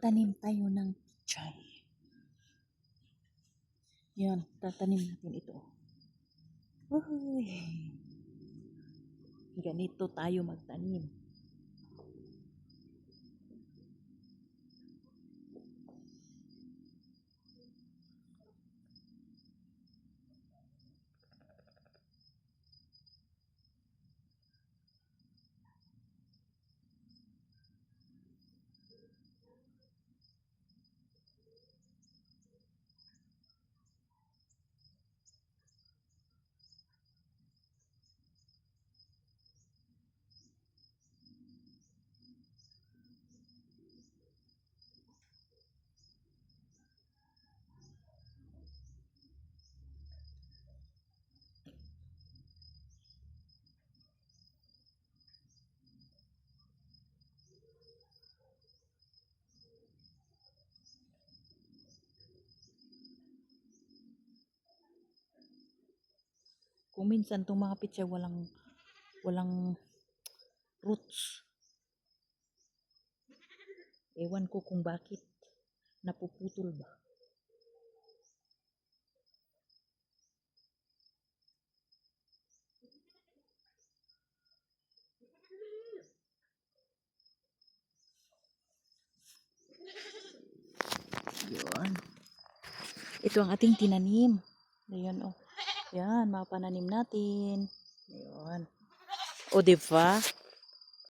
magtanim tayo ng pichay. Yan, tatanim natin ito. Uy. Ganito tayo magtanim. Kung minsan itong mga pichay walang roots. Ewan ko kung bakit napuputol ba. Yun. Ito ang ating tinanim. Ayan, oh. Yan, mapananim natin. Ayun. O, diba?